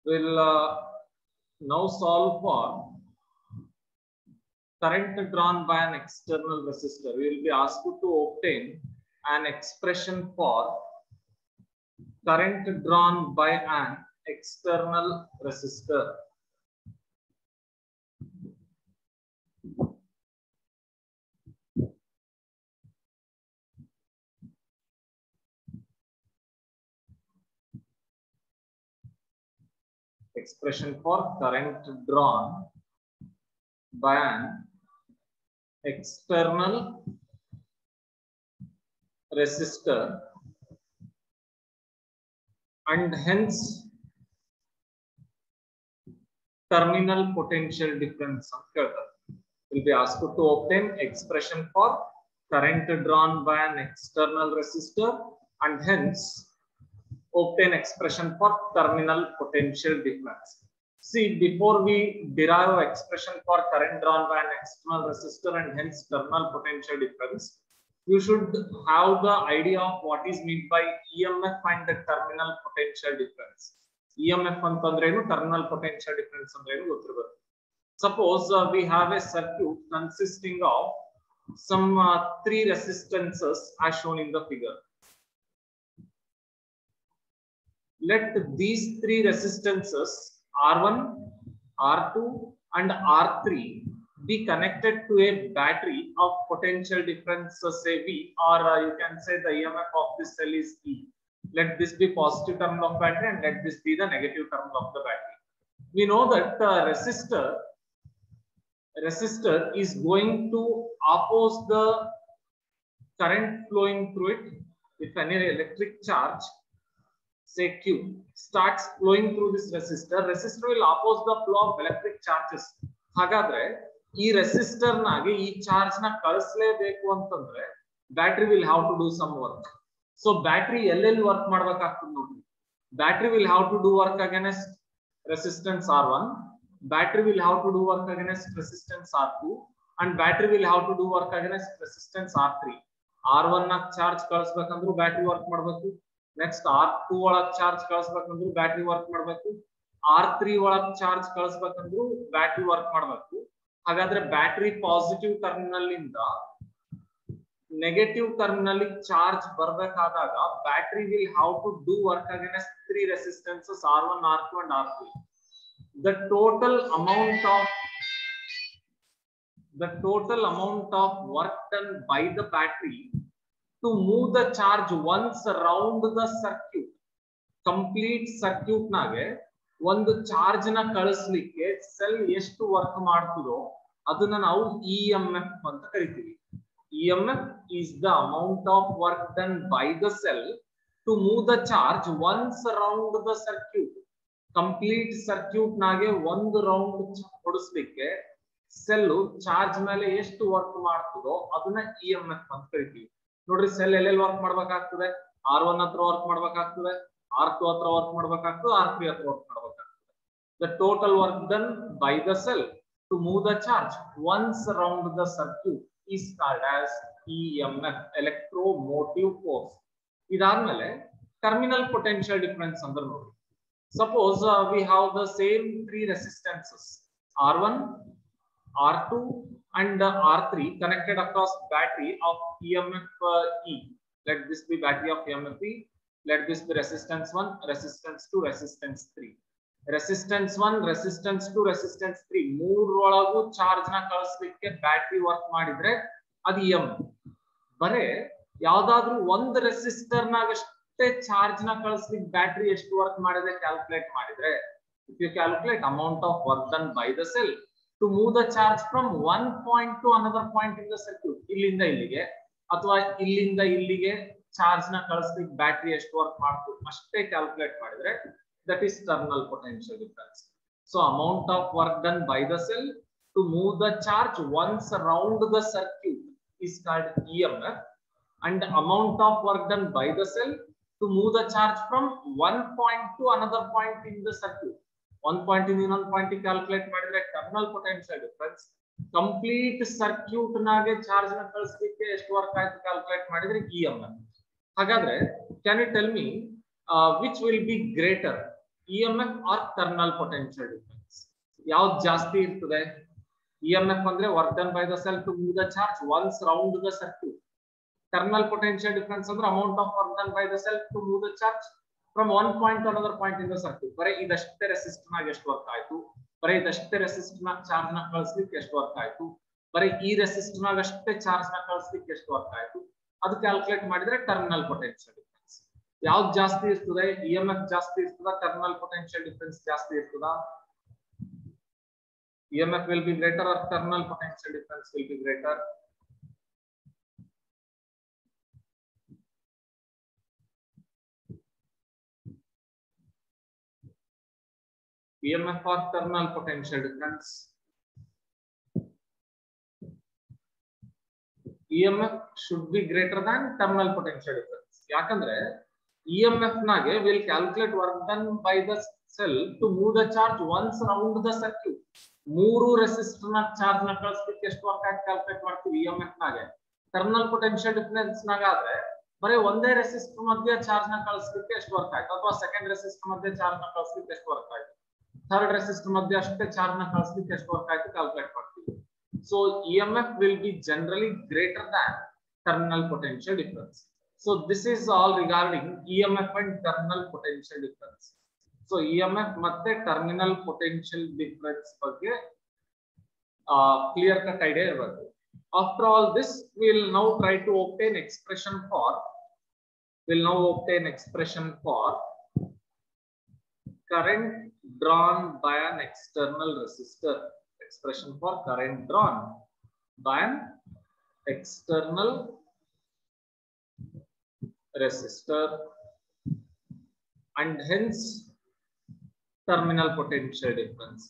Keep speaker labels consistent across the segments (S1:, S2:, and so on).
S1: We'll now solve for current drawn by an external resistor. We will be asked to obtain an expression for current drawn by an external resistor. Expression for current drawn by an external resistor and hence terminal potential difference. Will be asked to obtain expression for current drawn by an external resistor and hence obtain expression for terminal potential difference. See, before we derive expression for current drawn by an external resistor and hence terminal potential difference, you should have the idea of what is meant by EMF and the terminal potential difference. EMF antandrenu, terminal potential difference andrenu gottirabeku. Suppose we have a circuit consisting of some three resistances as shown in the figure. Let these three resistances R1, R2 and R3 be connected to a battery of potential difference say V, or you can say the EMF of this cell is E. Let this be positive terminal of battery and let this be the negative terminal of the battery. We know that resistor is going to oppose the current flowing through it. If any electric charge say Q starts flowing through this resistor will oppose the flow of electric charges. Hagadre, ee resistor nage ee charge na kalislebekku antandre battery will have to do some work. So battery LL work madbekagtade nodri. Battery will have to do work against resistance R1, battery will have to do work against resistance R2 and battery will have to do work against resistance R3. R1 na charge kalisbekandru battery work madbeku. Next R2 ಒಳಗೆ charge ಕಳಿಸಬೇಕಂದ್ರೆ battery work ಮಾಡಬೇಕು. R3 ಒಳಗೆ charge ಕಳಿಸಬೇಕಂದ್ರೆ battery work ಮಾಡಬೇಕು. ಹಾಗಾದ್ರೆ battery positive terminal ಇಂದ negative terminal ಗೆ charge ಬರಬೇಕಾದಾಗ battery will have to do work against three resistances R1, R2 and R3. The total amount of work done by the battery to move the charge once around the circuit, complete circuit nage ಒಂದು charge ನ ಕಳಿಸಲಿಕ್ಕೆ cell ಎಷ್ಟು work ಮಾಡ್ತದೋ ಅದನ್ನ ನಾವು EMF ಅಂತ ಕರಿತೀವಿ. EMF is the amount of work done by the cell to move the charge once around the circuit. Complete circuit nage ಒಂದು round ಹೊಡಿಸಲಿಕ್ಕೆ cell charge ಮೇಲೆ ಎಷ್ಟು ವರ್ಕ್ ಮಾಡ್ತದೋ ಅದನ್ನ EMF ಅಂತ ಕರಿತೀವಿ. ನೋಡ್ರಿ ಸೆಲ್ ಎಲ್ಲೆಲ್ಲಿ ವರ್ಕ್ ಮಾಡ್ಬೇಕಾಗ್ತದೆ, R1 ಹತ್ರ ವರ್ಕ್ ಮಾಡ್ಬೇಕಾಗ್ತದೆ, R2 ಹತ್ರ ವರ್ಕ್ ಮಾಡ್ಬೇಕಾಗ್ತದೆ, R3 ಹತ್ರ ವರ್ಕ್ ಮಾಡ್ಬೇಕಾಗ್ತದೆ. The total work done by the cell to move the charge once around the circuit is called as EMF, electromotive force. ಇದಾದ್ಮೇಲೆ terminal potential difference ಅಂದ್ರೆ ನೋಡಿ. Suppose we have the same three resistances R1, R2 and R3 connected across battery of EMF E. Let this be battery of EMF E. Let this be resistance 1, resistance 2, resistance 3. Resistance 1, resistance 2, resistance 3. ಮೂರು ಒಳಗೂ charge ನ ಕಳಿಸಲಿಕ್ಕೆ battery work ಮಾಡಿದ್ರೆ ಅದು EMF. ಬರೇ ಯಾವ್ದಾದ್ರೂ ಒಂದು resistor ನಾಗಷ್ಟೇ charge ನ ಕಳಿಸಲಿಕ್ಕೆ battery ಎಷ್ಟು ವರ್ಕ್ ಮಾಡಿದೆ ಕ್ಯಾಲ್ಕುಲೇಟ್ ಮಾಡಿದ್ರೆ, if you calculate amount of work done by the cell to move the charge from one point to another point in the circuit, ಇಲ್ಲಿಂದ ಇಲ್ಲಿಗೆ ಅಥವಾ ಇಲ್ಲಿಂದ ಇಲ್ಲಿಗೆ ಚಾರ್ಜ್ ನ ಕಳಿಸಲಿಕ್ಕೆ ಬ್ಯಾಟರಿ ಎಷ್ಟು ವರ್ಕ್ ಮಾಡ್ತು ಅಷ್ಟೇ ಕ್ಯಾಲ್ಕುಲೇಟ್ ಮಾಡಿದ್ರೆ that is terminal potential difference. So amount of work done by the cell to move the charge once around the circuit is called EMF, and amount of work done by the cell to move the charge from one point to another point in the circuit. One point in one point calculate ಮಾಡಿದ್ರೆ terminal potential difference. Complete circuit ನಾಗೆ charge ನ ಕಳಿಸಲಿಕ್ಕೆ ಎಷ್ಟು work ಆಯ್ತು calculate ಮಾಡಿದ್ರೆ EMF. ಹಾಗಾದ್ರೆ can you tell me which will be greater, EMF or terminal potential difference. ಯಾವ್ದು ಜಾಸ್ತಿ ಇರ್ತದೆ? EMF ಅಂದ್ರೆ work done by the cell to move the charge once round the circuit. Terminal potential difference ಅಂದ್ರೆ amount of work done by the cell to move the charge from one point to another point in the circuit. ಬರೀ ಇದಷ್ಟೇ resistor ನಾಗ ಎಷ್ಟು work ಆಯ್ತು, ಬರೀ ಇದಷ್ಟೇ resistor ನಾಗ charge ನ ಕಳಿಸ್ಲಿಕ್ಕೆ ಎಷ್ಟು ವರ್ಕ್ ಆಯ್ತು, ಬರೀ ಈ ರೆಸಿಸ್ಟರ್ ನಾಗ ಅಷ್ಟೇ ಚಾರ್ಜ್ ನ ಕಳಿಸ್ಲಿಕ್ಕೆ ಎಷ್ಟು ವರ್ಕ್ ಆಯ್ತು, ಅದು ಕ್ಯಾಲ್ಕುಲೇಟ್ ಮಾಡಿದ್ರೆ ಟರ್ಮಿನಲ್ ಪೊಟೆನ್ಶಿಯಲ್ ಡಿಫರೆನ್ಸ್. ಯಾವ್ದು ಜಾಸ್ತಿ ಇರ್ತದೆ? EMF ಜಾಸ್ತಿ ಇರ್ತದ, ಟರ್ಮಿನಲ್ ಪೊಟೆನ್ಶಿಯಲ್ ಡಿಫರೆನ್ಸ್ ಜಾಸ್ತಿ ಇರ್ತದ? EMF will be greater or terminal potential difference will be greater? EMF or terminal potential difference? EMF should be greater than terminal potential difference. ಯಾಕಂದ್ರೆ EMF ನಾಗೆ will calculate work done by the cell to move the charge once around the circuit. ಮೂರು resistor ನ charge ನ ಕಳಿಸ್ಲಿಕ್ಕೆ ಎಷ್ಟು work ಆಗಿ calculate ಮಾಡ್ತೀವಿ EMF ನಾಗೆ. ಟರ್ಮಿನಲ್ ಪೊಟೆನ್ಶಿಯಲ್ ಡಿಫರೆನ್ಸ್ ನಾಗ ಆದ್ರೆ ಬರೀ ಒಂದೇ ರೆಸಿಸ್ಟರ್ ಮಧ್ಯೆ ಚಾರ್ಜ್ ನ ಕಳಿಸ್ಲಿಕ್ಕೆ ಎಷ್ಟು ವರ್ಕ್ ಆಯ್ತು, ಅಥವಾ ಸೆಕೆಂಡ್ ರೆಸಿಸ್ಟರ್ ಮಧ್ಯೆ ಚಾರ್ಜ್ ನ ಕಳಿಸ್ಲಿಕ್ಕೆ ಎಷ್ಟು ವರ್ಕ್ ಆಯ್ತು, ಥರ್ಡ್ ರೆಸಿಸ್ಟರ್ ಮಧ್ಯೆ ಅಷ್ಟೇ ಚಾರ್ಜ್ ನ ಕಳಿಸ್ಲಿಕ್ಕೆ ಎಷ್ಟು ವರ್ಕ್ ಆಯ್ತು ಕ್ಯಾಲ್ಕುಲೇಟ್ ಮಾಡ್ತೀವಿ. So EMF will be generally greater than terminal potential difference. So this is all regarding EMF and terminal potential difference. So EMF ಮತ್ತೆ terminal potential difference ಬಗ್ಗೆ clear cut idea ಇರಬೇಕು. After all this, we will now try to obtain expression for current drawn by an external resistor. Expression for current drawn by an external resistor and hence terminal potential difference.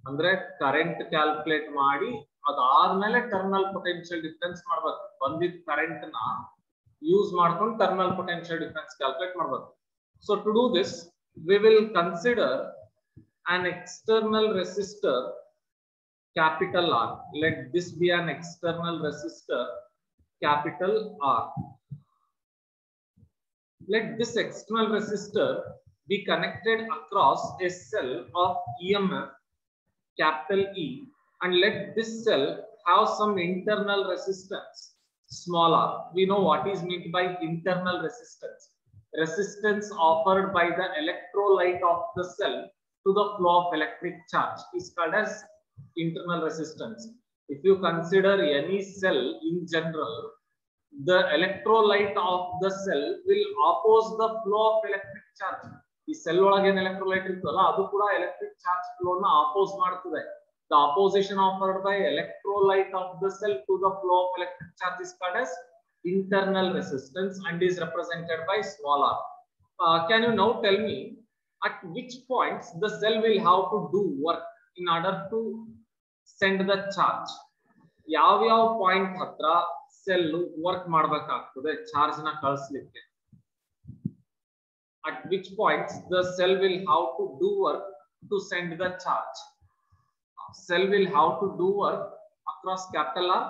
S1: ಅಂದ್ರೆ current calculate ಮಾಡಿ ಅದಾದ್ಮೇಲೆ terminal potential difference ಮಾಡಬೇಕು. ಬಂದಿದ್ದ current ನ use ಮಾಡ್ಕೊಂಡು terminal potential difference calculate ಮಾಡಬೇಕು. So to do this we will consider an external resistor capital R. Let this be an external resistor capital R. Let this external resistor be connected across a cell of EMF capital E, and let this cell have some internal resistance small r. We know what is meant by internal resistance. Resistance offered by the electrolyte of the cell to the flow of electric charge is called as internal resistance. If you consider any cell in general, the electrolyte of the cell will oppose the flow of electric charge. ಈ cell ಒಳಗೆ ಏನು electrolyte ಇರ್ತಲ್ಲ ಅದು ಕೂಡ electric charge flow ನ oppose ಮಾಡ್ತದೆ. The opposition offered by electrolyte of the cell to the flow of electric charge is called as internal resistance and is represented by small r. Can you now tell me at which points the cell will have to do work in order to send the charge? ಯಾವ point ಹತ್ರ cell work ಮಾಡಬೇಕಾಗ್ತದೆ charge ನ ಕಳಿಸಲಿಕ್ಕೆ? At which points the cell will have to do work to send the charge? Cell will have to do work across capital R.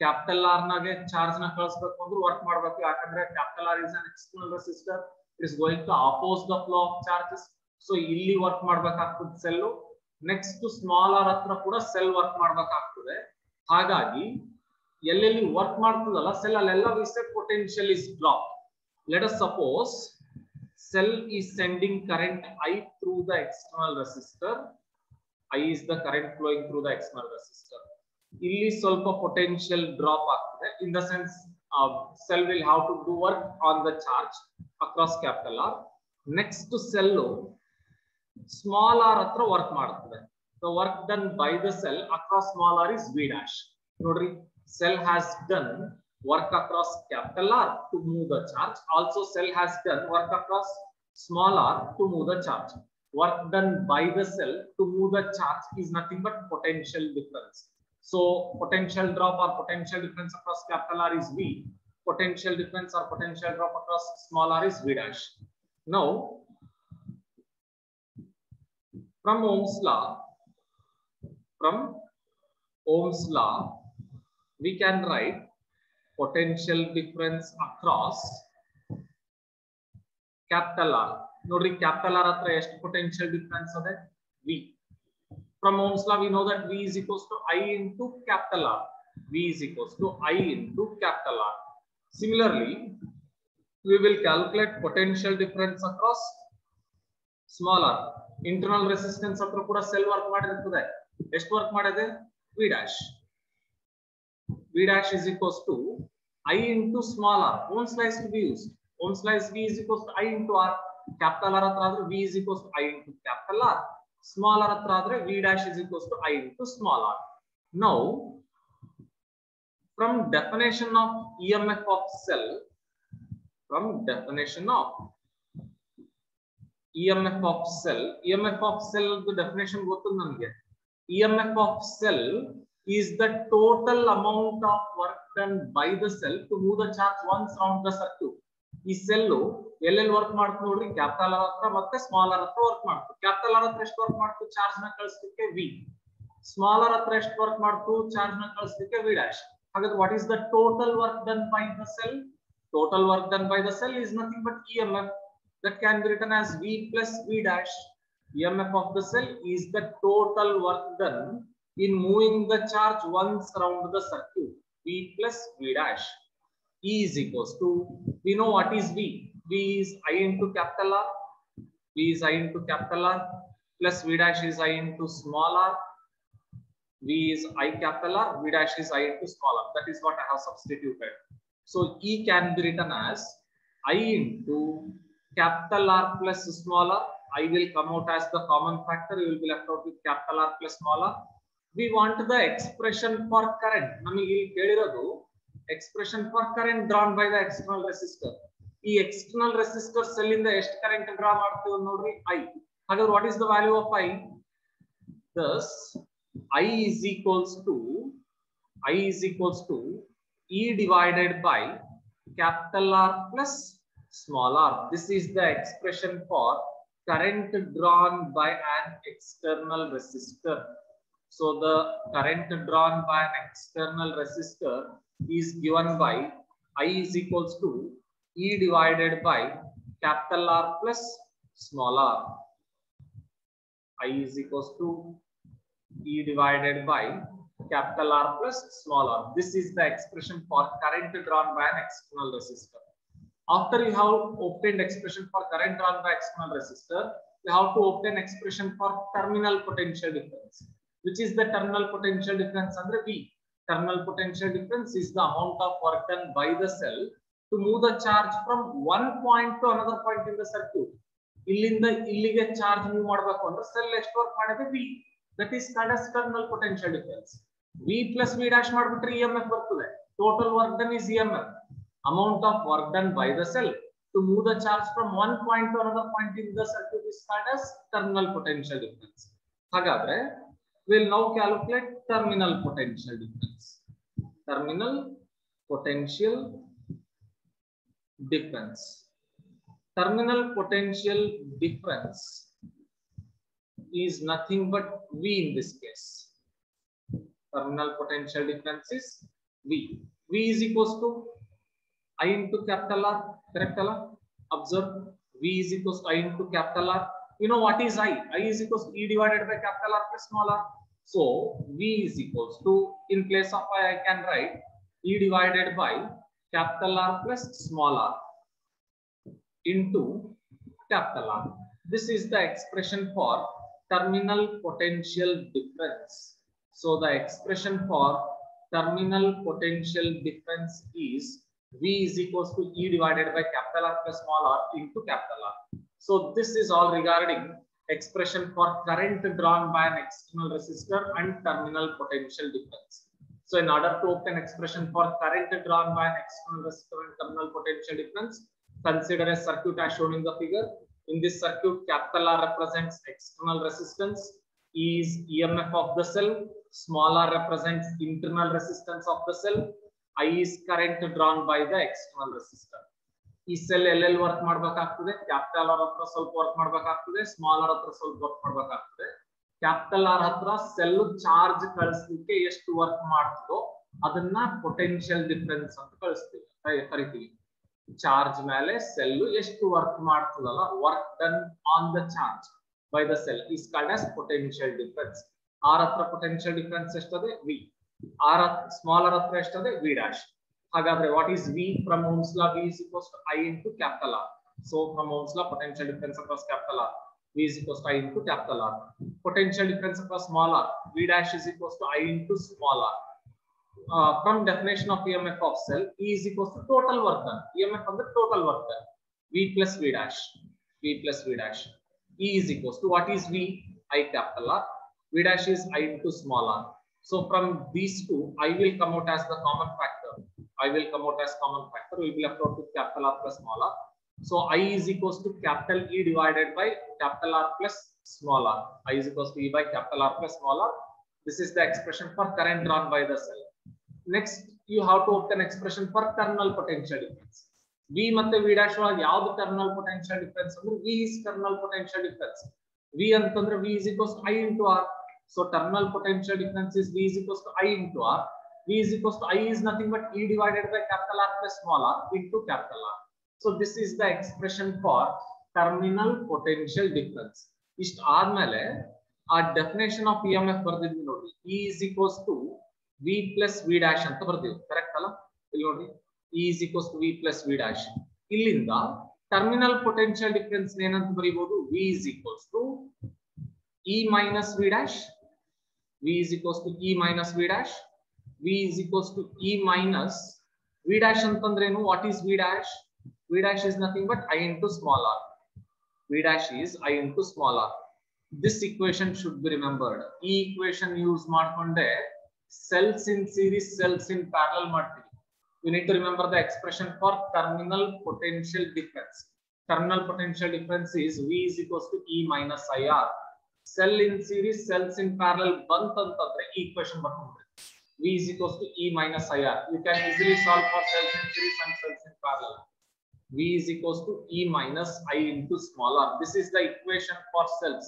S1: Capital R nage charge na kalasbeku andre work ಮಾಡಬೇಕು. ಯಾಕಂದ್ರೆ capital R is an external resistor. It is going to oppose the flow of charges. So ಇಲ್ಲಿ work ಮಾಡಬೇಕಾಗ್ತದೆ cell. Next to small r ಹತ್ರ ಕೂಡ cell work ಮಾಡಬೇಕಾಗ್ತದೆ. ಹಾಗಾಗಿ ಎಲ್ಲೆಲ್ಲಿ work ಮಾಡ್ತದಲ್ಲ cell ಅಲ್ಲೆಲ್ಲ we say potential is dropped. Let us suppose cell is sending current I through the external resistor. I is the current flowing through the external resistor. Illi solpa potential drop aagtade. In the sense, cell will have to do work on the charge across capital R. Next to cell, small r hatra work ಮಾಡ್ತದೆ. The work done by the cell across small r is V dash. Nodri, cell has done work across capital R to move the charge. Also, cell has done work across small r to move the charge. Work done by the cell to move the charge is nothing but potential difference. So, potential drop or potential difference across capital R is V. Potential difference or potential drop across small r is V dash. Now, from Ohm's law, we can write potential difference across capital R. ನೋಡ್ರಿ capital R ಹತ್ರ ಎಷ್ಟು potential difference ಅದೇ V. From Ohm's law we know that V is equals to I into capital R. V is equals to I into capital R. Similarly, we will calculate potential difference across small r. Internal resistance ಹತ್ರ ಕೂಡ cell work ಮಾಡಿರ್ತದೆ. ಎಷ್ಟು work ಮಾಡಿದೆ? V dash. V dash is equals to I into small r. Ohm's law is to be used. Ohm's law is V is equals to I into R. Capital R ಹತ್ರ ಆದ್ರೆ V is equals to I into capital R. Small r ಹತ್ರ ಆದ್ರೆ V dash is equals to I into small r. Now, from definition of EMF of cell, from definition of EMF of cell, EMF of cell the definition ಗೊತ್ತು ನನಗೆ. EMF of cell is the total amount of work done by the cell to move the charge once around the circuit. ಈ cell ಎಲ್ಲೆಲ್ಲಿ work ಮಾಡ್ತು ನೋಡ್ರಿ, capital R ಹತ್ರ ಮತ್ತೆ small R ಹತ್ರ work ಮಾಡ್ತು. ಕ್ಯಾಪಿಟಲ್ ಆರ್ ಹತ್ರ ಎಷ್ಟು ವರ್ಕ್ ಮಾಡ್ತು? ಚಾರ್ಜ್ ನ ಕಳಿಸಲಿಕ್ಕೆ V. ಸ್ಮಾಲ್ ಆರ್ ಹತ್ರ ಎಷ್ಟು ವರ್ಕ್ ಮಾಡ್ತು? ಚಾರ್ಜ್ ನ ಕಳಿಸಲಿಕ್ಕೆ V dash. ಹಾಗಾದ್ರೆ what is the total work done by the cell? Total work done by the cell is nothing but EMF, that can be written as V plus V dash. EMF of the cell is the total work done in moving the charge once around the circuit. V plus V dash. E is equals to, we know what is V. V is I into capital R. V is I into capital R plus V dash is I into small r. V is I capital R. V dash is I into small r. That is what I have substituted. So E can be written as I into capital R plus small r. I will come out as the common factor. You will be left out with capital R plus small r. We want the expression for current. ನಮಗೆ ಇಲ್ಲಿ ಕೇಳಿರೋದು expression for current drawn by the external resistor. ಈ external resistor cell ಇಂದ ಎಷ್ಟು current draw ಮಾಡ್ತೀವಿ ನೋಡ್ರಿ I. ಹಾಗಾದ್ರೆ what is the value of I? Thus I is equals to E divided by capital R plus small r. This is the expression for current drawn by an external resistor. So the current drawn by an external resistor is given by I is equals to E divided by capital R plus small r. I is equals to E divided by capital R plus small r. This is the expression for current drawn by an external resistor. After you have obtained expression for current drawn by external resistor, you have to obtain expression for terminal potential difference. Which is the terminal potential difference under V? Terminal potential difference is the amount of work done by the cell to move the charge from one point to another point in the circuit. ಇಲ್ಲಿಂದ ಇಲ್ಲಿಗೆ charge move ಮಾಡಬೇಕು ಅಂದ್ರೆ cell ಎಷ್ಟು work ಮಾಡಿದೆ? V. That is called as terminal potential difference. V plus V dash ಮಾಡಿಬಿಟ್ರೆ EMF ಬರ್ತದೆ. Total work done is EMF. Amount of work done by the cell to move the charge from one point to another point in the circuit is called as terminal potential difference. ಹಾಗಾದ್ರೆ we'll now calculate terminal potential difference. Terminal potential difference. Terminal potential difference is nothing but V in this case. Terminal potential difference is V. V is equals to I into capital R. Correct? Observe. V is equals to I into capital R. You know what is I? I is equals to E divided by capital R plus small r. So V is equals to, in place of I can write E divided by capital R plus small r into capital R. This is the expression for terminal potential difference. So the expression for terminal potential difference is V is equals to E divided by capital R plus small r into capital R. So this is all regarding expression for current drawn by an external resistor and terminal potential difference. So in order to obtain expression for current drawn by an external resistor and terminal potential difference, consider a circuit as shown in the figure. In this circuit, capital R represents external resistance, E is EMF of the cell, small r represents internal resistance of the cell, I is current drawn by the external resistor. ಈ cell ಎಲ್ಲೆಲ್ಲಿ work ಮಾಡಬೇಕಾಗ್ತದೆ? Capital R ಹತ್ರ ಸ್ವಲ್ಪ work ಮಾಡಬೇಕಾಗ್ತದೆ, small R ಹತ್ರ ಸ್ವಲ್ಪ work ಮಾಡಬೇಕಾಗ್ತದೆ. Capital R ಹತ್ರ ಸೆಲ್ ಚಾರ್ಜ್ ಕಳಿಸ್ಲಿಕ್ಕೆ ಎಷ್ಟು ವರ್ಕ್ ಮಾಡ್ತದೋ ಅದನ್ನ ಪೊಟೆನ್ಶಿಯಲ್ ಡಿಫರೆನ್ಸ್ ಅಂತ ಕರಿತೀವಿ. ಚಾರ್ಜ್ ಮೇಲೆ ಸೆಲ್ ಎಷ್ಟು ವರ್ಕ್ ಮಾಡ್ತದಲ್ಲ, work done on the charge by the cell is called as potential difference. R ಹತ್ರ potential difference ಎಷ್ಟದೆ V, R smaller ಹತ್ರ ಎಷ್ಟದೆ V dash. ಹಾಗಾದ್ರೆ what is V from Ohm's law? V is equals to I into capital R. So from Ohm's law, potential difference across capital R, V is equals to I into capital R. Potential difference across small r, V dash is equals to I into small r. From definition of EMF of cell, E is equals to total work done. EMF on the total work done. V plus V dash. V plus V dash. E is equals to what is V? I capital R. V dash is I into small r. So from these two, I will come out as the common factor. I will come out as common factor. We will be left out with capital R plus small r. So I is equals to capital E divided by capital R plus small r. I is equals to E by capital R plus small r. This is the expression for current drawn by the cell. Next, you have to obtain expression for kernel potential difference. V ಮತ್ತೆ V dash ಒಳಗೆ ಯಾವುದು kernel potential difference ಅಂದ್ರೆ V is kernel potential difference. V ಅಂತಂದ್ರೆ V is equals to I into R. So kernel potential difference is V is equals to I into R. V is equals to I is nothing but E divided by capital R plus small r into capital R. So this is the expression for terminal potential difference. ಇಷ್ಟ ಆದ್ಮೇಲೆ ಆ definition of EMF ಬರ್ದಿದ್ವಿ ನೋಡಿ, E is equals to V plus V dash ಅಂತ ಬರ್ತೀವಿ, correct ಅಲ್ಲ? ಇಲ್ಲಿ ನೋಡಿ, E is equals to V plus V dash. ಇಲ್ಲಿಂದ ಟರ್ಮಿನಲ್ ಪೊಟೆನ್ಶಿಯಲ್ ಡಿಫರೆನ್ಸ್ ಏನಂತ ಬರೀಬಹುದು? V is equals to E minus V dash. V is equals to E minus V dash. V is equals to E minus V dash ಅಂತಂದ್ರೆ ಏನು? What is V dash? V dash is nothing but I into small r. V dash is I into small r. This equation should be remembered. ಈ equation use ಮಾಡ್ಕೊಂಡೆ cells in series, cells in parallel ಮಾಡ್ತೀವಿ. You need to remember the expression for terminal potential difference. Terminal potential difference is V is equals to E minus IR. Cell in series, cells in parallel ಬಂತಂತಂದ್ರೆ ಈ equation ಬರ್ಕೊಂಡ್ರೆ V is equals to E minus IR. You can easily solve for cells in series and cells in parallel. V is equals to E minus I into small r. This is the equation for cells.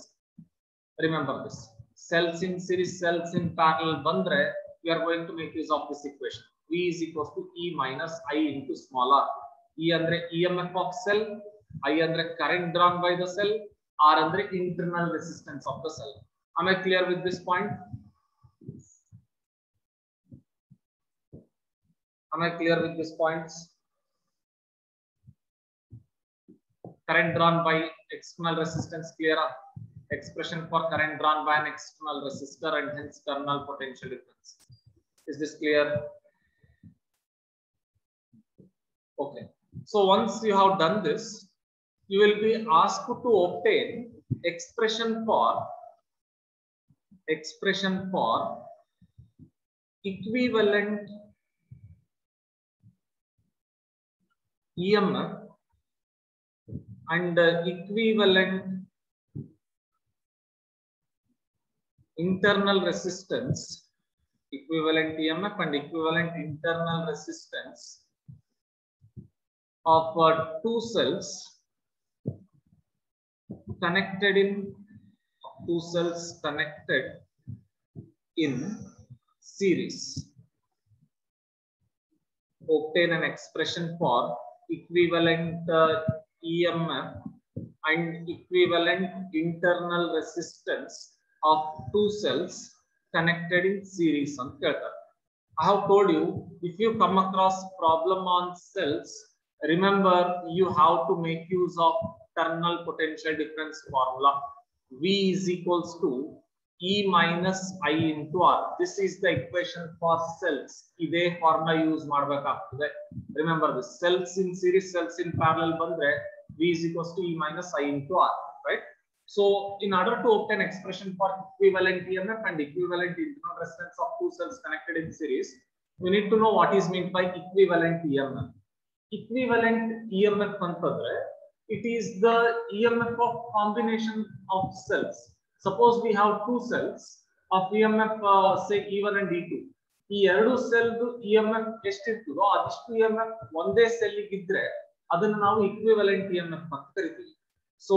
S1: Remember this. Cells in series, cells in parallel bandre, we are going to make use of this equation. V is equals to E minus I into small r. E andre EMF of cell, I andre current drawn by the cell, R andre internal resistance of the cell. Am I clear with this point? Am I clear with these points? Current drawn by external resistance, clear? Expression for current drawn by an external resistor and hence kernel potential difference. Is this clear? Okay. So once you have done this, you will be asked to obtain expression for equivalent EMF and equivalent internal resistance, equivalent EMF and equivalent internal resistance of two cells connected in series. Obtain an expression for equivalent EMF and equivalent internal resistance of two cells connected in series. I have told you, if you come across problem on cells, remember you have to make use of terminal potential difference formula. V is equals to E minus I into R. This is the equation for cells. Ide formula use ಮಾಡಬೇಕಾಗ್ತದೆ. Remember this. Cells in series, cells in parallel ಬಂದ್ರೆ V is equals to E minus I into R, right? So in order to obtain expression for equivalent EMF and equivalent internal resistance of two cells connected in series, we need to know what is meant by equivalent EMF. Equivalent EMF ಅಂತಂದ್ರೆ it is the EMF of combination of cells. Suppose we have two cells of EMF say E1 and E2. ಈ ಎರಡು cell EMF ಎಷ್ಟಿರ್ತದೋ ಅದಿಷ್ಟು EMF ಒಂದೇ cell ಇದ್ರೆ ಅದನ್ನ ನಾವು equivalent EMF ಅಂತ ಕರಿತೀವಿ. So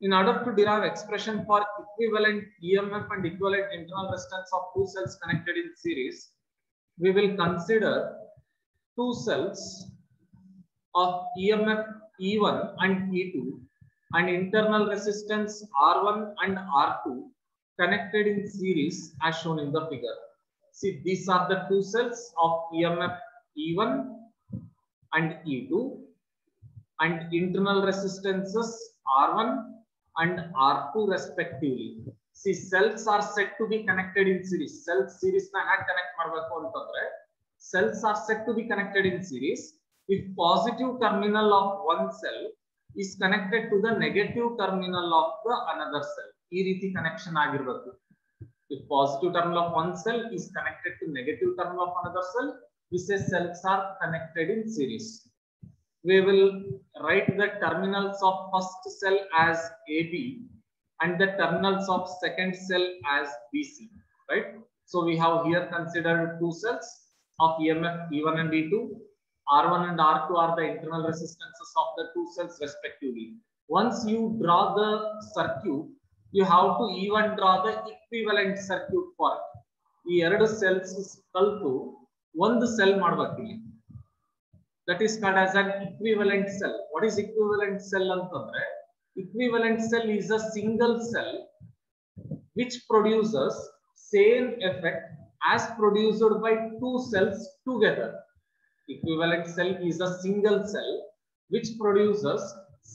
S1: in order to derive expression for equivalent EMF and equivalent internal resistance of two cells connected in series, we will consider two cells of EMF E1 and E2 and internal resistance R1 and R2 connected in series as shown in the figure. See, these are the two cells of EMF E1 and E2 and internal resistances R1 and R2 respectively. See, cells are said to be connected in series. Cells series na hag connect ಮಾಡಬೇಕು ಅಂತಂದ್ರೆ cells are said to be connected in series if positive terminal of one cell is connected to the negative terminal of the another cell. ಈ ರೀತಿ connection ಆಗಿರಬೇಕು. If positive terminal of one cell is connected to negative terminal of another cell, we say cells are connected in series. We will write the terminals of first cell as AB and the terminals of second cell as BC, right? So we have here considered two cells of EMF E1 and E2. R1 and R2 are the internal resistances of the two cells respectively. Once you draw the circuit, you have to even draw the equivalent circuit for it. ಈ ಎರಡು cells ಕಲ್ತು ಒಂದು cell ಮಾಡಬೇಕು. That is called as an equivalent cell. What is equivalent cell antandre? Equivalent cell is a single cell which produces same effect as produced by two cells together. Equivalent cell is a single cell which produces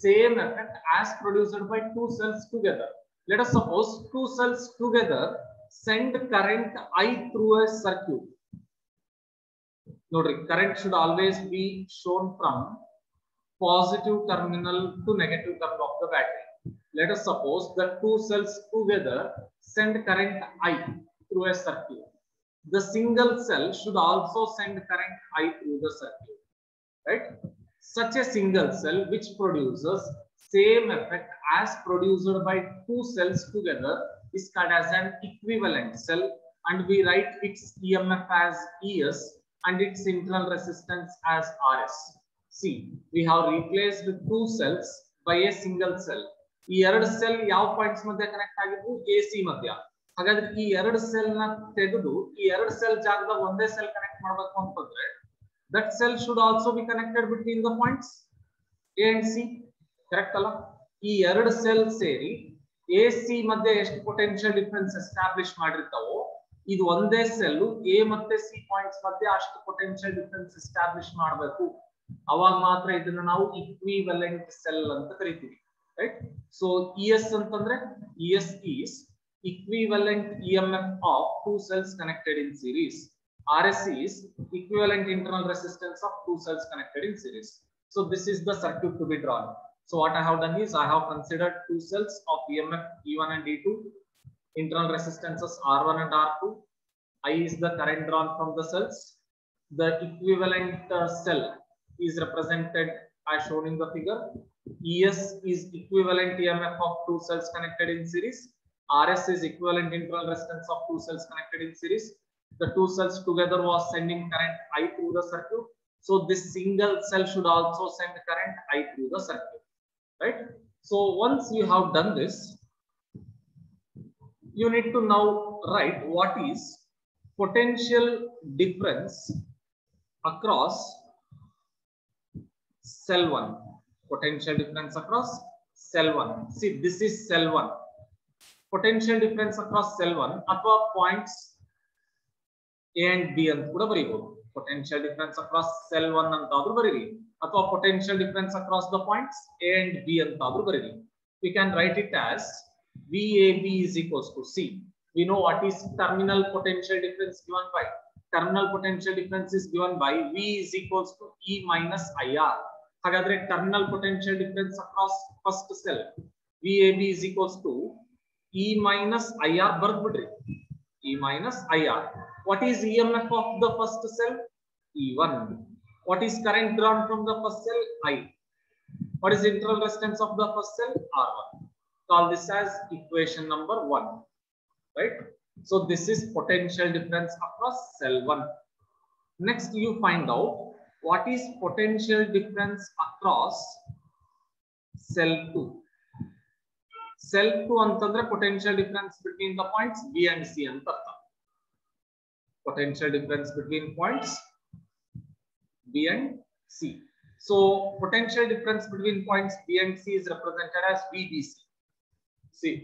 S1: same effect as produced by two cells together. Let us suppose two cells together send current I through a circuit. Notice, current should always be shown from positive terminal to negative terminal of the battery. Let us suppose the two cells together send current I through a circuit. The single cell should also send current I through the circuit, right? Such a single cell which produces same effect as produced by two cells together is called as an equivalent cell, and we write its EMF as ES and its internal resistance as RS. See, we have replaced two cells by a single cell. ಈ ಎರಡು cell ಯಾವ points ಮಧ್ಯೆ connect ಆಗಿದ್ವು? AC ಮಧ್ಯ. ಹಾಗಾದ್ರೆ ಈ ಎರಡು cell ನ ತೆಗೆದು ಈ ಎರಡು ಸೆಲ್ ಜಾಗದಾಗ ಒಂದೇ ಸೆಲ್ ಕನೆಕ್ಟ್ ಮಾಡಬೇಕು ಅಂತಂದ್ರೆ that cell should also be connected between the points A and C. Correct ಅಲ್ಲ? ಈ ಎರಡು ಸೆಲ್ ಸೇರಿ AC ಮಧ್ಯೆ ಎಷ್ಟು ಪೊಟೆನ್ಶಿಯಲ್ ಡಿಫರೆನ್ಸ್ ಎಸ್ಟಾಬ್ಲಿಷ್ ಮಾಡಿರ್ತಾವೋ ಇದು ಒಂದೇ ಸೆಲ್ A ಮತ್ತೆ C ಪಾಯಿಂಟ್ಸ್ ಮಧ್ಯೆ ಅಷ್ಟು ಪೊಟೆನ್ಶಿಯಲ್ ಡಿಫರೆನ್ಸ್ ಎಸ್ಟಾಬ್ಲಿಷ್ ಮಾಡಬೇಕು. ಅವಾಗ ಮಾತ್ರ ಇದನ್ನ ನಾವು ಈಕ್ವಿವೆಲೆಂಟ್ ಸೆಲ್ ಅಂತ ಕರಿತೀವಿ, ರೈಟ್? ಸೊ ES ಅಂತಂದ್ರೆ ES is equivalent EMF of two cells connected in series. RS is equivalent internal resistance of two cells connected in series. So this is the circuit to be drawn. So what I have done is I have considered two cells of EMF E1 and E2. Internal resistances R1 and R2. I is the current drawn from the cells. The equivalent cell is represented as shown in the figure. ES is equivalent EMF of two cells connected in series. RS is equivalent internal resistance of two cells connected in series. The two cells together was sending current I through the circuit. So this single cell should also send current I through the circuit, right? So once you have done this, you need to now write what is potential difference across cell 1. Potential difference across cell 1. See, this is cell 1. Potential difference across cell 1 ಅಥವಾ points A and B ಅಂತ ಕೂಡ ಬರೀಬಹುದು. Potential difference across cell 1 ಅಂತ ಆದ್ರೂ ಬರೀರಿ ಅಥವಾ potential difference across the points A and B ಅಂತ ಆದ್ರೂ ಬರೀರಿ. We can write it as VAB is equals to C. We know what is terminal potential difference given by. Terminal potential difference is given by V is equals to E minus IR. ಹಾಗಾದ್ರೆ terminal potential difference across first cell VAB is equals to E minus IR ಬರ್ದ್ಬಿಡ್ರಿ. E minus IR. What is EMF of the first cell? E1. What is current drawn from the first cell? I. What is internal resistance of the first cell? R1. Call this as equation number 1, right? So this is potential difference across cell 1. Next you find out what is potential difference across cell 2. Cell 2 ಅಂತಂದ್ರೆ potential difference between the points B and C ಅಂತ ಅರ್ಥ. Potential difference between points B and C. So potential difference between points B and C is represented as VBC. See,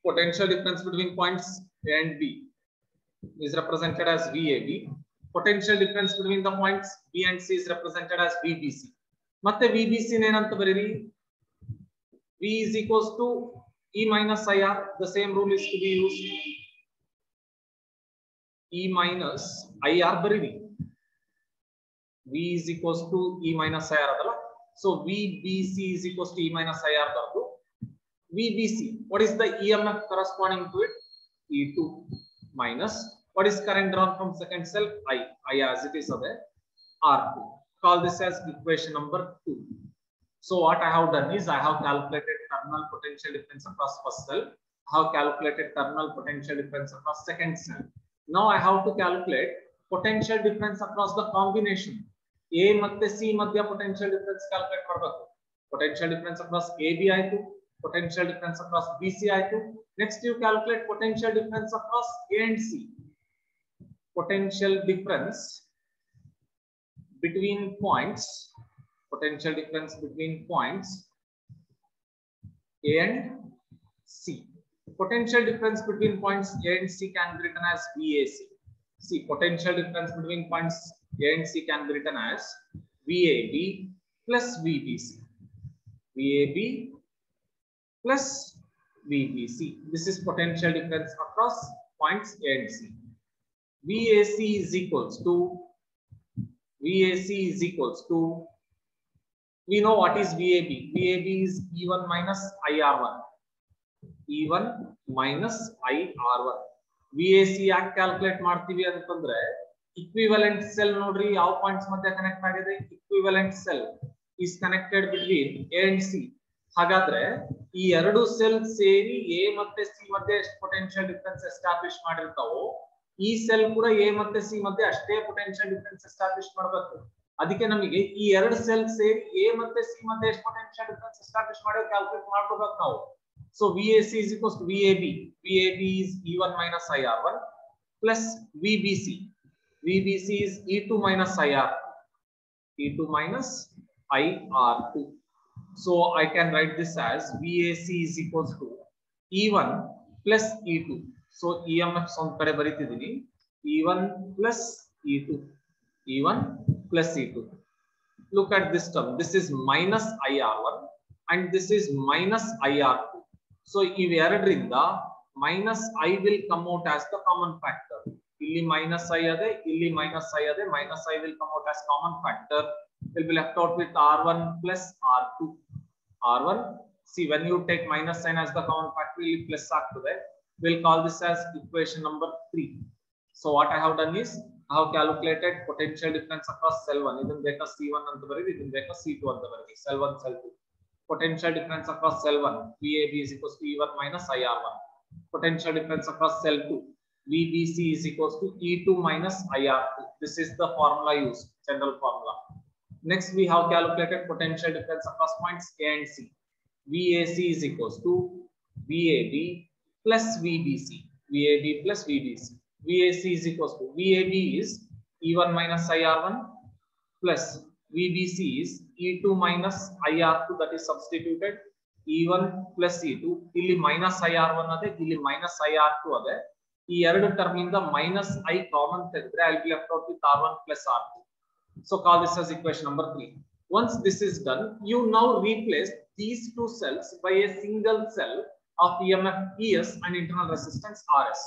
S1: potential difference between points A and B is represented as VAB. Potential difference between the points B and C is represented as VBC. Matte VBC nenanta bariri, V is equals to E minus IR. The same rule is to be used. E minus IR bariri. V is equals to E minus IR adala. So VBC is equals to E minus IR bardu. VBC, what is the EMF corresponding to it? E2 minus, what is current drawn from second cell? I as it is there, R2. Call this as equation number 2. So what I have done is I have calculated terminal potential difference across first cell. I have calculated terminal potential difference across second cell. Now I have to calculate potential difference across the combination. A matte C madhya potential difference calculate ಮಾಡಬೇಕು. Potential difference across AB ಆಯ್ತು, potential difference across BC ಆಯ್ತು. Next you calculate potential difference across A and C. Potential difference between points, potential difference between points A and C. Potential difference between points A and C can be written as VAC. See, potential difference between points A and C can be written as VAB plus VBC. VAB plus VBC. This is potential difference across points A and C. VAC is equals to, we know what is VAB. VAB is E1 minus IR1. E1 minus IR1. VAC ಯಾಕೆ calculate ಮಾಡ್ತೀವಿ ಅಂತಂದ್ರೆ equivalent cell ನೋಡ್ರಿ ಯಾವ points ಮಧ್ಯೆ connect ಆಗಿದೆ. equivalent cell is connected between A and C. ಹಾಗಾದ್ರೆ ಈ ಎರಡು ಸೆಲ್ ಸೇರಿ A ಮತ್ತೆ C ಮಧ್ಯೆ ಎಷ್ಟು ಪೊಟೆನ್ಶಿಯಲ್ ಡಿಫರೆನ್ಸ್ ಎಸ್ಟಾಬ್ಲಿಷ್ ಮಾಡಿರ್ತಾವೋ, ಈ ಸೆಲ್ ಕೂಡ A ಮತ್ತೆ C ಮಧ್ಯೆ ಅಷ್ಟೇ ಪೊಟೆನ್ಶಿಯಲ್ ಡಿಫರೆನ್ಸ್ ಎಸ್ಟಾಬ್ಲಿಷ್ ಮಾಡಬೇಕು. ಅದಕ್ಕೆ ನಮಗೆ ಈ ಎರಡು ಸೆಲ್ ಸೇರಿ A ಮತ್ತೆ C ಮಧ್ಯೆ ಎಷ್ಟು ಪೊಟೆನ್ಶಿಯಲ್ ಡಿಫರೆನ್ಸ್ ಎಸ್ಟಾಬ್ಲಿಷ್ ಮಾಡಿ ಕ್ಯಾಲ್ಕುಲೇಟ್ ಮಾಡ್ಕೋಬೇಕು ನಾವು. So VAC is equals to VAB. VAB is E1 minus IR1 plus VBC. VBC is E2 minus IR. E2 minus IR2. So I can write this as VAC is equals to E1 plus E2. So EMF on kade baritidini. E1 plus E2. E1 plus E2. Look at this term. This is minus IR1 and this is minus IR2. So ಇವೆರಡರಿಂದ minus I will come out as the common factor. Illi minus I ade, illi minus I ade, minus I will come out as common factor. Will be left out with R1 plus R2. R1, see when you take minus sign as the common factor, you plus ಆಗ್ತದೆ. We'll call this as equation number 3. So what I have done is I have calculated potential difference across cell 1. ಇದನ್ನ ಬೇಕಾ C1 ಅಂತ ಬರೀರಿ, ಇದನ್ನ ಬೇಕಾ C2 ಅಂತ ಬರೀರಿ. Cell 1, cell 2. Potential difference across cell 1, VAB is equals to E1 minus IR1. Potential difference across cell 2, VBC is equals to E2 minus IR2. This is the formula used, general formula. Next, we have calculated potential difference across points A and C. VAC is equals to VAB plus VBC. VAB plus VBC. VAC is equals to VAB is E1 minus IR1 plus VBC is E2 minus IR2, that is substituted. E1 plus E2. Illi minus IR1 ade, illi minus IR2 ade. ಈ ಎರಡು term ಇಂದ minus I common ತೆಗೆದ್ರೆ I will be left out with R1 plus R2. So call this as equation number 3. Once this is done, you now replace these two cells by a single cell of EMF ES and internal resistance RS.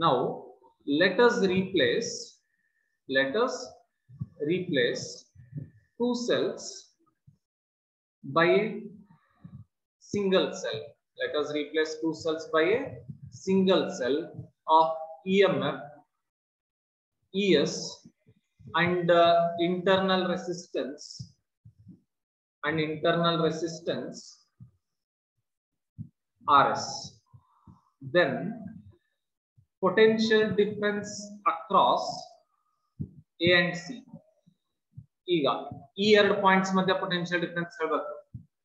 S1: Now let us replace two cells by a single cell. Let us replace two cells by a single cell of EMF ES and internal resistance RS. Then potential difference across A and C. ಈಗ ಈ ಎರಡು points ಮಧ್ಯೆ potential difference ಹೇಳಬೇಕು.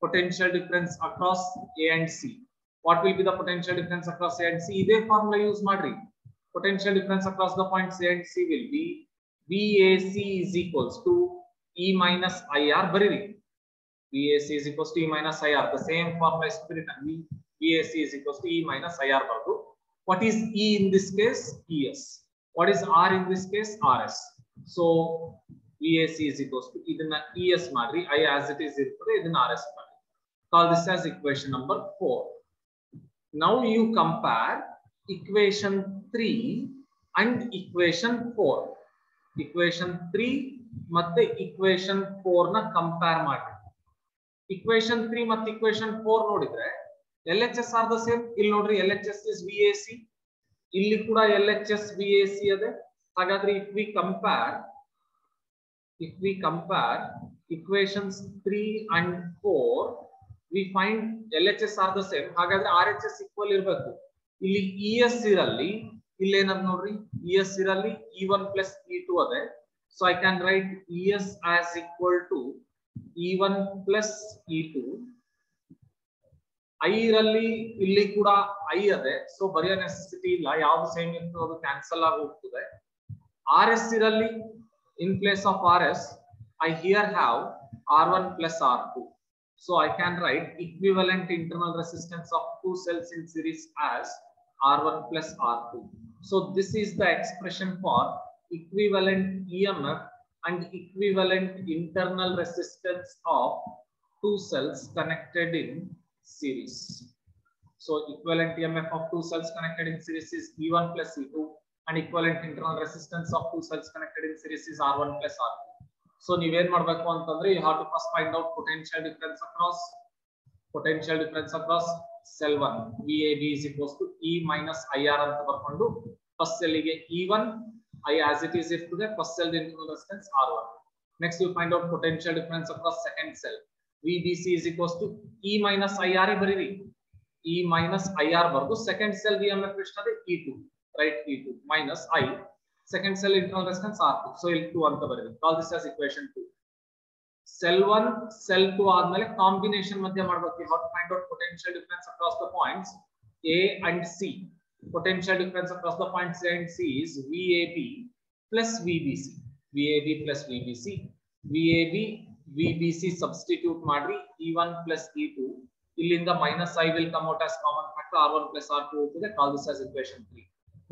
S1: Potential difference across A and C. What will be the potential difference across A and C? ಇದೇ formula use ಮಾಡ್ರಿ. Potential difference across the points A and C will be VAC is equals to E minus IR bariri. VAC is equals to E minus IR. The same formula is written. VAC is equals to E minus IR bardu. What is E in this case? ES. What is R in this case? RS. So VAC is equals to idna ES madri. I as it is idna RS madri. Call this as equation number 4. Now you compare equation 3 and equation 4. Equation 3 ಮತ್ತೆ equation 4 ನ compare ಮಾಡಿ. Equation 3 ಮತ್ತು equation 4 ನೋಡಿದ್ರೆ LHS are the same. ಇಲ್ಲಿ ನೋಡ್ರಿ LHS is VAC. ಇಲ್ಲಿ ಕೂಡ LHS VAC ಅದೇ. ಹಾಗಾದ್ರೆ if we compare equations 3 and 4, we find LHS are the same. ಹಾಗಾದ್ರೆ RHS equal ಇರಬೇಕು. ಇಲ್ಲಿ ES ಇರಲಿ, ಇಲ್ಲಿ ಏನಂತ ನೋಡ್ರಿ ES ಇರಲಿ E1 plus E2 ಅದೇ. So I can write ES as equal to E1 plus E2. I ಇರಲಿ ಇಲ್ಲಿ ಕೂಡ I ಅದೇ. So ಬರೆಯೋ ನೆಸೆಸಿಟಿ ಇಲ್ಲ, ಯಾವುದು ಸೇಮ್ ಇರ್ತದೆ ಅದು ಕ್ಯಾನ್ಸಲ್ ಆಗಿ ಹೋಗ್ತದೆ. RS ಇರಲಿ, in place of RS I here have R1 plus R2. So I can write equivalent internal resistance of two cells in series as R1 plus R2. So this is the expression for equivalent EMF and equivalent internal resistance of two cells connected in series. So equivalent EMF of two cells connected in series is E1 plus E2 and equivalent internal resistance of two cells connected in series is R1 plus R2. So you have to first find out potential difference across cell 1. VAB is equals to E minus IR anta barkondu first cell ige E1 I as it is if to the first cell internal resistance R1. Next you find out potential difference across second cell. VBC is equals to E minus IR bariri. E minus IR bardu second cell VMF eshtade E2, right? E2 minus I second cell internal resistance R2. So L2 anta bariri. Call this as equation 2. Cell 1 cell 2 ಆದ್ಮೇಲೆ combination ಮಧ್ಯ ಮಾಡಬೇಕು. How to find out potential difference across the points A and C. Potential difference across the points A and C is VAB plus VBC. VAB plus VBC. VAB VBC substitute ಮಾಡ್ರಿ E1 plus E2. ಇಲ್ಲಿಂದ minus I will come out as common factor R1 plus R2 ಹೋಗ್ತದೆ. Call this as equation 3.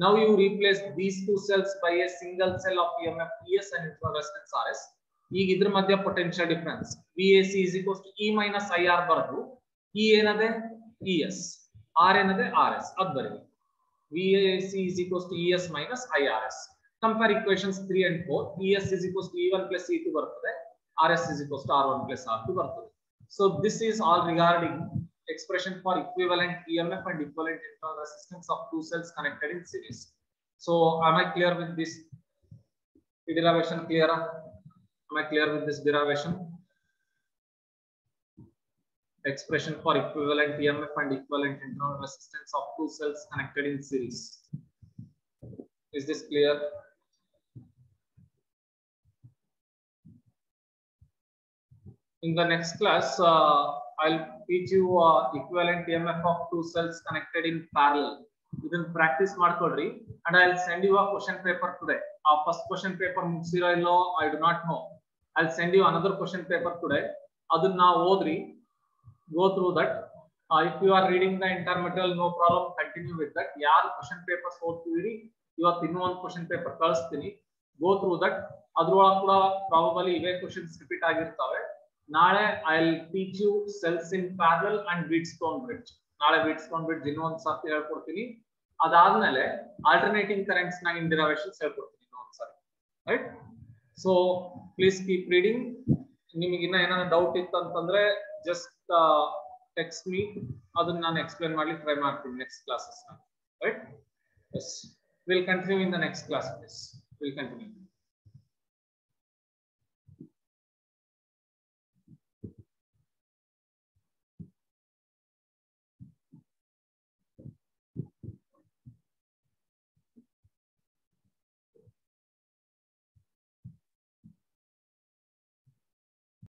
S1: Now you replace these two cells by a single cell of EMF ES and internal resistance RS. ಈಗ ಇದ್ರ ಮಧ್ಯ potential difference VAC is equals to E minus IR ಬರ್ದು E ಏನದೆ ES, R ಏನದೆ RS ಅದು ಬರೀರಿ. VAC is equals to ES minus IRS. Compare equations 3 and 4. ES is equals to E1 plus E2 ಬರ್ತದೆ. RS is equals to R1 plus R2 ಬರ್ತದೆ. So this is all regarding expression for equivalent EMF and equivalent internal resistance of two cells connected in series. So am I clear with this derivation? Clear? Am I clear with this derivation? Expression for equivalent EMF and equivalent internal resistance of two cells connected in series. Is this clear? In the next class, I'll teach you equivalent EMF of two cells connected in parallel. You can practice ಮಾಡ್ಕೊಳ್ರಿ and I'll send you a question paper today. First question paper ಮುಗಿಸಿರೋ ಇಲ್ಲೋ I do not know. I'll send you another question paper today. ಅದನ್ನ ಓದ್ರಿ. Go through that. If you are reading the entire material, no problem. Continue with that. Yaar question papers ಓದ್ತಿದ್ದೀರಿ ಇವತ್ತು ಇನ್ನೂ ಒಂದು question paper ಕಳಿಸ್ತೀನಿ. Go through that. ಅದ್ರೊಳಗೆ ಕೂಡ probably ಇವೇ questions repeat ಆಗಿರ್ತವೆ. ನಾಳೆ I'll teach you cells in parallel and Wheatstone bridge. ನಾಳೆ Wheatstone bridge ಇನ್ನೊಂದು ಸರ್ತಿ ಹೇಳ್ಕೊಡ್ತೀನಿ. ಅದಾದ್ಮೇಲೆ alternating currents ನ in derivations ಹೇಳ್ಕೊಡ್ತೀನಿ ಇನ್ನೊಂದು ಸಾರಿ. Right? So please keep reading. ನಿಮಗೆ ಇನ್ನ ಏನಾದ್ರು ಡೌಟ್ ಇತ್ತು ಅಂತಂದ್ರೆ just text me. ಅದನ್ನ ನಾನು explain ಮಾಡ್ಲಿಕ್ಕೆ try ಮಾಡ್ತೀನಿ next classes. Right? Yes. We'll continue in the next class. We'll continue.